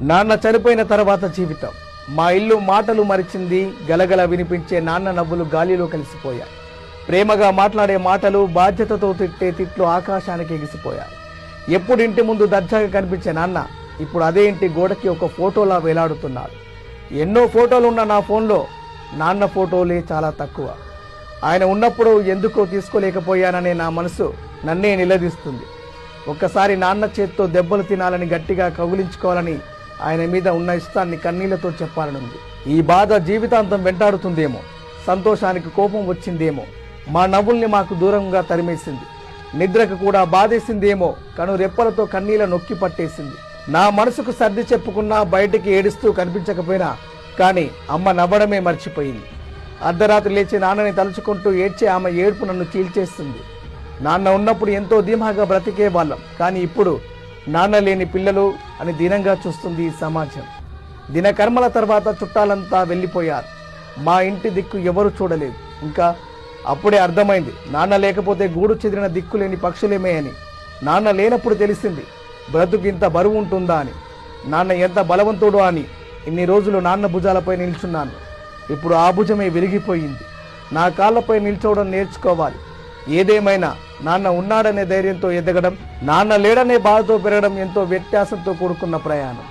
నాన్న చనిపోయిన తర్వాత జీవితం. మా ఇల్లు మాటలు మరిచింది. గలగల వినిపించే నాన్న నవ్వులు గాలిలో కలిసిపోయాయి. ప్రేమగా మాట్లాడే మాటలు, బాధ్యతతో తిట్టే తిట్లు ఆకాశానికి ఎగిసిపోయాయి. ఎప్పుడు ఇంటి ముందు దర్జాగా కనిపించే నాన్న ఇప్పుడు అదే ఇంటి గోడకి ఒక ఫోటోలా వేలాడుతున్నాడు. ఎన్నో ఫోటోలున్న నా ఫోన్లో నాన్న ఫోటోలే చాలా తక్కువ. ఆయన ఉన్నప్పుడు ఎందుకో తీసుకోలేకపోయాననే నా మనసు నన్నే నిలదీస్తుంది. ఒక్కసారి నాన్న చేత్తో దెబ్బలు తినాలని, గట్టిగా కౌగిలించుకోవాలని, ఆయన మీద ఉన్న ఇష్టాన్ని కన్నీళ్లతో చెప్పాలనుంది. ఈ బాధ జీవితాంతం వెంటాడుతుందేమో. సంతోషానికి కోపం వచ్చిందేమో. మా నవ్వుల్ని మాకు దూరంగా తరిమేసింది. నిద్రకు కూడా బాధేసిందేమో. కను రెప్పలతో కన్నీళ్ల నొక్కి పట్టేసింది. నా మనసుకు సర్ది చెప్పుకున్నా, బయటికి ఏడుస్తూ కనిపించకపోయినా కానీ అమ్మ నవ్వడమే మర్చిపోయింది. అర్ధరాత్రి లేచి నాన్నని తలుచుకుంటూ ఏడ్చే ఆమె ఏడుపు నన్ను చీల్చేస్తుంది. నాన్న ఉన్నప్పుడు ఎంతో ధీమాగా బ్రతికే వాళ్ళం. కానీ ఇప్పుడు నాన్న లేని పిల్లలు అని దీనంగా చూస్తుంది ఈ సమాజం. దినకర్మల తర్వాత చుట్టాలంతా వెళ్ళిపోయారు. మా ఇంటి దిక్కు ఎవరు చూడలేదు. ఇంకా అప్పుడే అర్థమైంది, నాన్న లేకపోతే గూడు చెదిరిన దిక్కులేని పక్షులేమే అని. నాన్న లేనప్పుడు తెలిసింది బ్రతుకు ఇంత బరువు ఉంటుందా అని, నాన్న ఎంత బలవంతుడో అని. ఇన్ని రోజులు నాన్న భుజాలపై నిల్చున్నాను. ఇప్పుడు ఆ భుజమే విరిగిపోయింది. నా కాళ్ళపై నిల్చోవడం నేర్చుకోవాలి. ఏదేమైనా నాన్న ఉన్నాడనే ధైర్యంతో ఎదగడం, నాన్న లేడనే బాధతో పెరగడం ఎంతో వ్యత్యాసంతో కూడుకున్న ప్రయాణం.